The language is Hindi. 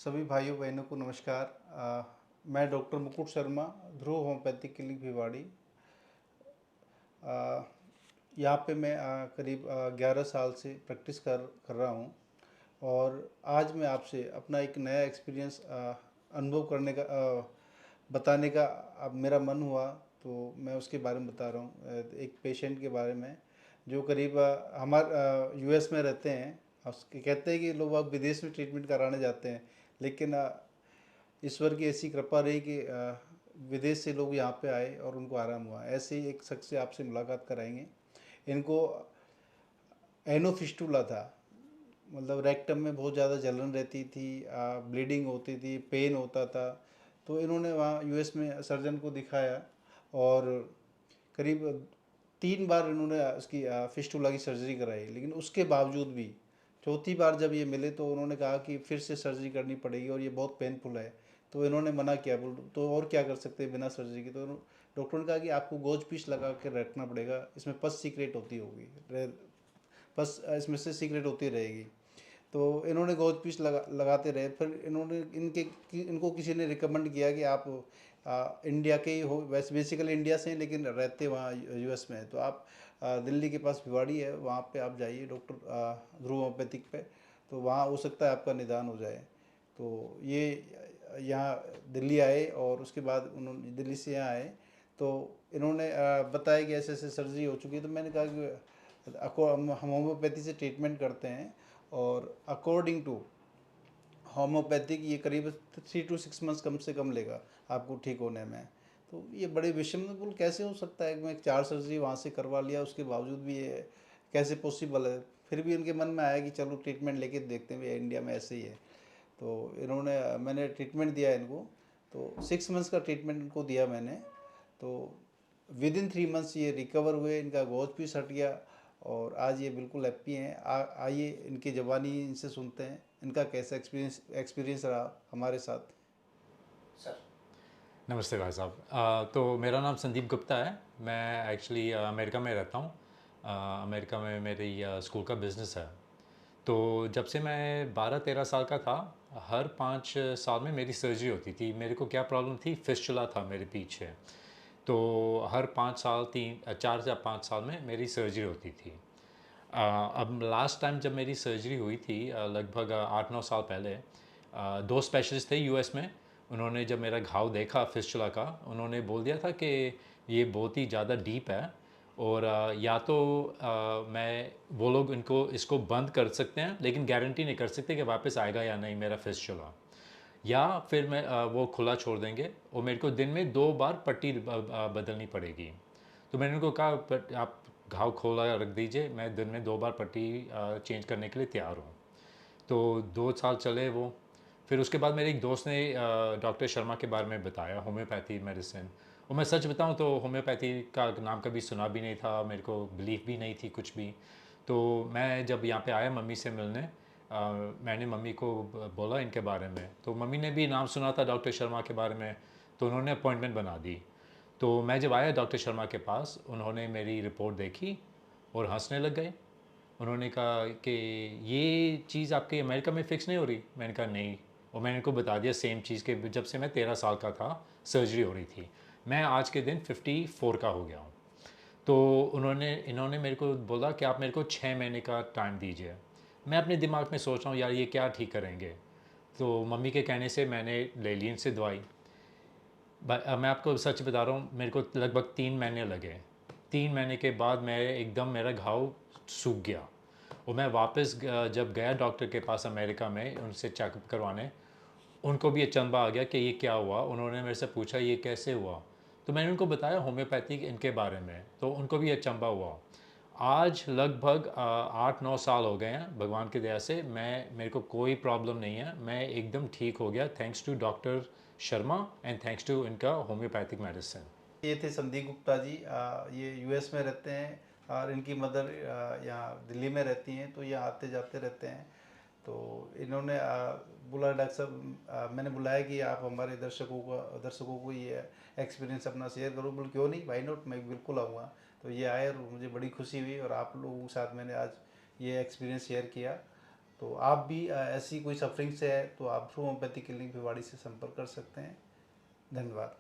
सभी भाइयों बहनों को नमस्कार। मैं डॉक्टर मुकुट शर्मा, ध्रुव होम्योपैथिक क्लिनिक भिवाड़ी। अ, यहाँ पे मैं करीब 11 साल से प्रैक्टिस कर रहा हूँ। और आज मैं आपसे अपना एक नया एक्सपीरियंस अनुभव करने का बताने का अब मेरा मन हुआ, तो मैं उसके बारे में बता रहा हूँ। एक पेशेंट के बारे में जो करीब हमारे यूएस में रहते हैं। उसके कहते हैं कि लोग अब विदेश में ट्रीटमेंट कराने जाते हैं, लेकिन ईश्वर की ऐसी कृपा रही कि विदेश से लोग यहाँ पे आए और उनको आराम हुआ। ऐसे ही एक शख्स से आपसे मुलाकात कराएंगे। इनको एनोफिस्टुला था, मतलब रेक्टम में बहुत ज़्यादा जलन रहती थी, ब्लीडिंग होती थी, पेन होता था। तो इन्होंने वहाँ यूएस में सर्जन को दिखाया और करीब 3 बार इन्होंने उसकी फिस्टुला की सर्जरी कराई, लेकिन उसके बावजूद भी चौथी बार जब ये मिले तो उन्होंने कहा कि फिर से सर्जरी करनी पड़ेगी और ये बहुत पेनफुल है। तो इन्होंने मना किया, बोल तो और क्या कर सकते हैं बिना सर्जरी के। तो डॉक्टर ने कहा कि आपको गोज पीस लगा के रखना पड़ेगा, इसमें पस सीक्रेट होती होगी, पस इसमें से सीक्रेट होती रहेगी। तो इन्होंने गोज पीस लगाते रहे। फिर इनको किसी ने रिकमेंड किया कि आप इंडिया के ही हो, वैसे बेसिकली इंडिया से हैं लेकिन रहते वहाँ यूएस में हैं, तो आप दिल्ली के पास भिवाड़ी है, वहाँ पे आप जाइए डॉक्टर ध्रुव होम्योपैथिक पे। तो वहाँ हो सकता है आपका निदान हो जाए। तो ये यहाँ दिल्ली आए और उसके बाद उन्होंने दिल्ली से यहाँ आए। तो इन्होंने बताया कि ऐसे ऐसे सर्जरी हो चुकी है। तो मैंने कहा कि हम होम्योपैथी से ट्रीटमेंट करते हैं और अकॉर्डिंग टू होम्योपैथिक ये करीब 3 to 6 मंथ्स कम से कम लेगा आपको ठीक होने में। तो ये बड़े विषमतापूर्ण कैसे हो सकता है कि मैं 4 सर्जरी वहाँ से करवा लिया, उसके बावजूद भी ये कैसे पॉसिबल है। फिर भी उनके मन में आया कि चलो ट्रीटमेंट लेके देखते हैं, इंडिया में ऐसे ही है। तो मैंने ट्रीटमेंट दिया इनको। तो 6 मंथ्स का ट्रीटमेंट इनको दिया मैंने। तो विद इन 3 मंथ्स ये रिकवर हुए, इनका गोज पीस हट गया और आज ये बिल्कुल हैप्पी हैं। आइए इनकी ज़बानी इनसे सुनते हैं, इनका कैसा एक्सपीरियंस रहा हमारे साथ। सर। नमस्ते भाई साहब। तो मेरा नाम संदीप गुप्ता है। मैं एक्चुअली अमेरिका में रहता हूँ। अमेरिका में मेरी स्कूल का बिज़नेस है। तो जब से मैं 12-13 साल का था, हर 5 साल में मेरी सर्जरी होती थी। मेरे को क्या प्रॉब्लम थी, फिस्टुला था मेरे पीछे। तो हर 5 साल 4 या 5 साल में मेरी सर्जरी होती थी। अब लास्ट टाइम जब मेरी सर्जरी हुई थी, लगभग 8-9 साल पहले, दो स्पेशलिस्ट थे यूएस में। उन्होंने जब मेरा घाव देखा फिस्टुला का, उन्होंने बोल दिया था कि ये बहुत ही ज़्यादा डीप है और या तो मैं वो लोग इनको इसको बंद कर सकते हैं, लेकिन गारंटी नहीं कर सकते कि वापस आएगा या नहीं मेरा फिस्टुला, या फिर मैं वो खुला छोड़ देंगे और मेरे को दिन में 2 बार पट्टी बदलनी पड़ेगी। तो मैंने उनको कहा, बट आप घाव खोला रख दीजिए, मैं दिन में 2 बार पट्टी चेंज करने के लिए तैयार हूँ। तो 2 साल चले वो। फिर उसके बाद मेरे एक दोस्त ने डॉक्टर शर्मा के बारे में बताया, होम्योपैथी मेडिसिन। और मैं सच बताऊं तो होम्योपैथी का नाम कभी सुना भी नहीं था, मेरे को बिलीफ भी नहीं थी कुछ भी। तो मैं जब यहाँ पे आया मम्मी से मिलने, मैंने मम्मी को बोला इनके बारे में। तो मम्मी ने भी नाम सुना था डॉक्टर शर्मा के बारे में, तो उन्होंने अपॉइंटमेंट बना दी। तो मैं जब आया डॉक्टर शर्मा के पास, उन्होंने मेरी रिपोर्ट देखी और हंसने लग गए। उन्होंने कहा कि ये चीज़ आपके अमेरिका में फ़िक्स नहीं हो रही। मैंने कहा नहीं। और मैंने उनको बता दिया सेम चीज़ के, जब से मैं 13 साल का था सर्जरी हो रही थी, मैं आज के दिन 54 का हो गया हूँ। तो इन्होंने मेरे को बोला कि आप मेरे को 6 महीने का टाइम दीजिए। मैं अपने दिमाग में सोच रहा हूँ यार ये क्या ठीक करेंगे। तो मम्मी के कहने से मैंने ले ली इनसे दवाई। मैं आपको सच बता रहा हूँ, मेरे को लगभग 3 महीने लगे। 3 महीने के बाद मैं एकदम मेरा घाव सूख गया। और मैं वापस जब गया डॉक्टर के पास अमेरिका में उनसे चेकअप करवाने, उनको भी अचंभा आ गया कि ये क्या हुआ। उन्होंने मेरे से पूछा ये कैसे हुआ। तो मैंने उनको बताया होम्योपैथिक इनके बारे में, तो उनको भी अचंभा हुआ। आज लगभग 8-9 साल हो गए हैं, भगवान की दया से मेरे को कोई प्रॉब्लम नहीं है। मैं एकदम ठीक हो गया, thanks to doctor Sharma and thanks to इनका होम्योपैथिक मेडिसिन। ये थे संदीप गुप्ता जी। ये यूएस में रहते हैं और इनकी मदर यहाँ दिल्ली में रहती हैं, तो ये आते जाते रहते हैं। तो इन्होंने बोला डॉक्टर साहब, मैंने बुलाया कि आप हमारे दर्शकों को ये एक्सपीरियंस अपना शेयर करो। बोले क्यों नहीं, वाई नॉट, मैं बिल्कुल आऊँगा। तो ये आए और मुझे बड़ी खुशी हुई और आप लोगों के साथ मैंने आज ये एक्सपीरियंस शेयर किया। तो आप भी ऐसी कोई सफरिंग से है तो आप ध्रुव होम्योपैथी क्लिनिक भिवाड़ी से संपर्क कर सकते हैं। धन्यवाद।